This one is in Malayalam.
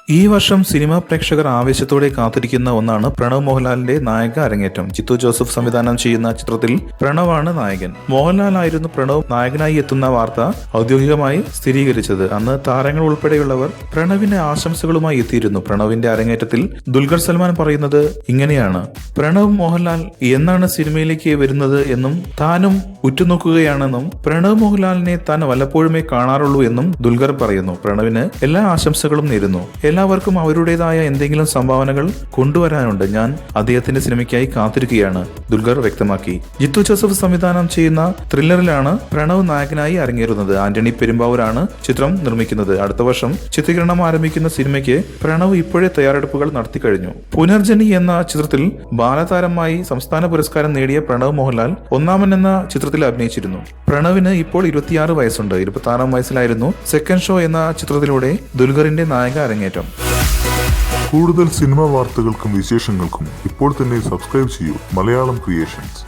ഈ വർഷം സിനിമാ പ്രേക്ഷകർ ആവേശത്തോടെ കാത്തിരിക്കുന്ന ഒന്നാണ് പ്രണവ് മോഹൻലാലിന്റെ നായക അരങ്ങേറ്റം. ജിത്തു ജോസഫ് സംവിധാനം ചെയ്യുന്ന ചിത്രത്തിൽ പ്രണവാണ് നായകൻ. മോഹൻലാൽ ആയിരുന്നു പ്രണവ് നായകനായി എത്തുന്ന വാർത്ത ഔദ്യോഗികമായി സ്ഥിരീകരിച്ചത്. അന്ന് താരങ്ങൾ ഉൾപ്പെടെയുള്ളവർ പ്രണവിന്റെ ആശംസകളുമായി എത്തിയിരുന്നു. പ്രണവിന്റെ അരങ്ങേറ്റത്തിൽ ദുൽഖർ സൽമാൻ പറയുന്നത് ഇങ്ങനെയാണ്: പ്രണവ് മോഹൻലാൽ എന്നാണ് സിനിമയിലേക്ക് വരുന്നത് എന്നും താനും ഉറ്റുനോക്കുകയാണെന്നും പ്രണവ് മോഹൻലാലിനെ താൻ വല്ലപ്പോഴുമേ കാണാറുള്ളൂ എന്നും ദുൽഖർ പറയുന്നു. പ്രണവിന് എല്ലാ ആശംസകളും നേരുന്നു. എല്ലാവർക്കും അവരുടേതായ എന്തെങ്കിലും സംഭാവനകൾ കൊണ്ടുവരാനുണ്ട്. ഞാൻ അദ്ദേഹത്തിന്റെ സിനിമയ്ക്കായി കാത്തിരിക്കുകയാണ്, ദുൽഖർ വ്യക്തമാക്കി. ജിത്തു ജോസഫ് സംവിധാനം ചെയ്യുന്ന ത്രില്ലറിലാണ് പ്രണവ് നായകനായി അരങ്ങേറുന്നത്. ആന്റണി പെരുമ്പാവൂരാണ് ചിത്രം നിർമ്മിക്കുന്നത്. അടുത്ത വർഷം ചിത്രീകരണം ആരംഭിക്കുന്ന സിനിമയ്ക്ക് പ്രണവ് ഇപ്പോഴേ തയ്യാറെടുപ്പുകൾ നടത്തിക്കഴിഞ്ഞു. പുനർജനി എന്ന ചിത്രത്തിൽ ബാലതാരമായി സംസ്ഥാന പുരസ്കാരം നേടിയ പ്രണവ് മോഹൻലാൽ ഒന്നാമൻ എന്ന ചിത്രത്തിൽ അഭിനയിച്ചിരുന്നു. പ്രണവിന് ഇപ്പോൾ 26 വയസ്സുണ്ട്. 26 വയസ്സിലായിരുന്നു സെക്കൻഡ് ഷോ എന്ന ചിത്രത്തിലൂടെ ദുൽഖറിന്റെ നായക അരങ്ങേറ്റം. കൂടുതൽ സിനിമാ വാർത്തകൾക്കും വിശേഷങ്ങൾക്കും ഇപ്പോൾ തന്നെ സബ്സ്ക്രൈബ് ചെയ്യൂ മലയാളം ക്രിയേഷൻസ്.